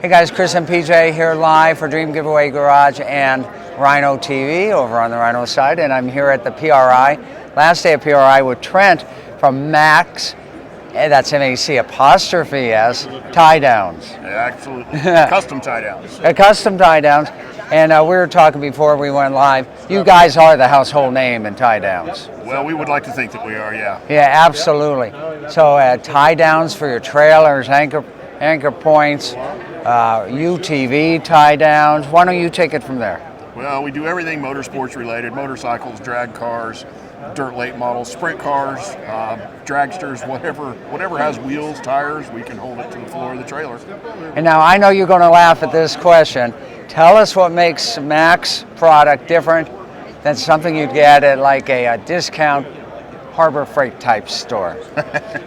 Hey guys, Chris and PJ here live for Dream Giveaway Garage and Rhino TV over on the Rhino side, and I'm here at the PRI, last day of PRI with Trent from Max, that's M-A-C apostrophe S, tie downs. Yeah, absolutely. Custom tie downs. Custom tie downs, and we were talking before we went live, you guys are the household name in tie downs. Well, we would like to think that we are, yeah. Yeah, absolutely. So tie downs for your trailers, anchor points, UTV tie downs. Why don't you take it from there? Well, we do everything motorsports related, motorcycles, drag cars, dirt late models, sprint cars, dragsters, whatever has wheels, tires, we can hold it to the floor of the trailer. And now I know you're going to laugh at this question. Tell us what makes Max product different than something you'd get at like a discount Harbor Freight type store.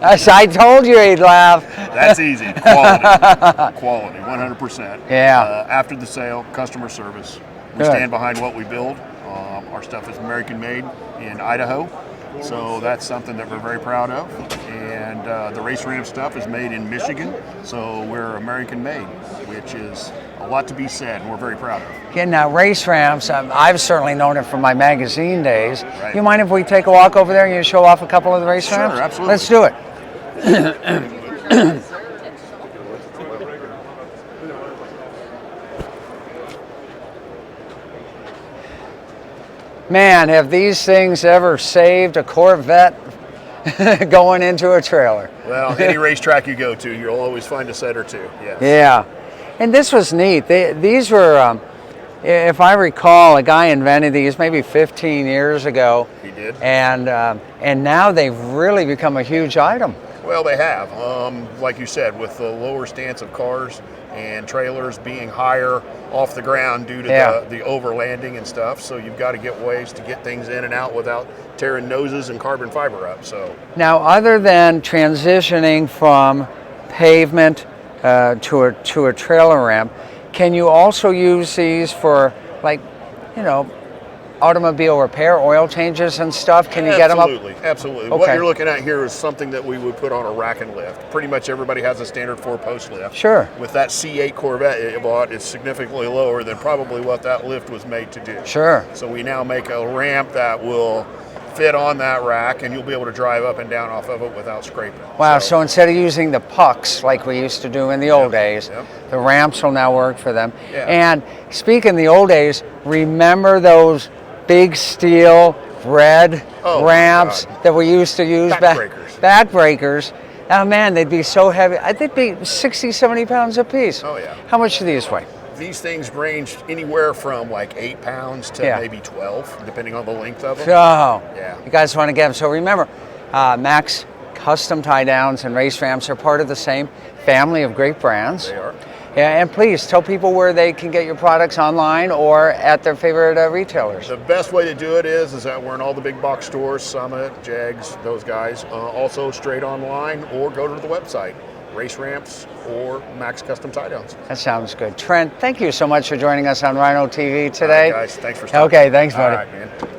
I told you he'd laugh. That's easy. Quality, 100%. Yeah. After the sale, customer service. We Good. Stand behind what we build. Our stuff is American made in Idaho, so that's something that we're very proud of. And the race ramp stuff is made in Michigan, so we're American made, which is a lot to be said, and we're very proud of. Yeah, now race ramps, I've certainly known it from my magazine days. Right. You mind if we take a walk over there and you show off a couple of the race ramps? Sure, absolutely. Let's do it. Man, have these things ever saved a Corvette going into a trailer? Well, any racetrack you go to, you'll always find a set or two, yes. Yeah, and this was neat. These were, if I recall, a guy invented these maybe 15 years ago. He did. And now they've really become a huge item. Well, they have. Like you said, with the lower stance of cars and trailers being higher off the ground due to the overlanding and stuff, so you've got to get ways to get things in and out without tearing noses and carbon fiber up. So now, other than transitioning from pavement to a trailer ramp, can you also use these for, like, automobile repair, oil changes and stuff? Can you get them up? Absolutely. Okay. What you're looking at here is something that we would put on a rack and lift. Pretty much everybody has a standard 4-post lift. Sure. With that C8 Corvette you bought, it's significantly lower than probably what that lift was made to do. Sure. So we now make a ramp that will fit on that rack, and you'll be able to drive up and down off of it without scraping. Wow, so instead of using the pucks like we used to do in the old days, the ramps will now work for them. Yeah. And speaking of the old days, remember those big steel red ramps that we used to use back breakers. Oh man, they'd be so heavy. They'd be 60, 70 pounds a piece. Oh yeah. How much do these weigh? These things range anywhere from like 8 pounds to maybe 12, depending on the length of them. Oh, yeah. You guys want to get them. So remember, Max custom tie downs and race ramps are part of the same family of great brands. They are. Yeah, and please tell people where they can get your products online or at their favorite retailers. The best way to do it is that we're in all the big box stores, Summit, Jags, those guys. Also straight online, or go to the website, race ramps or Max Custom Tie Downs. That sounds good. Trent, thank you so much for joining us on Rhino TV today. All right, guys, thanks for stopping. Okay, thanks, buddy. All right, man.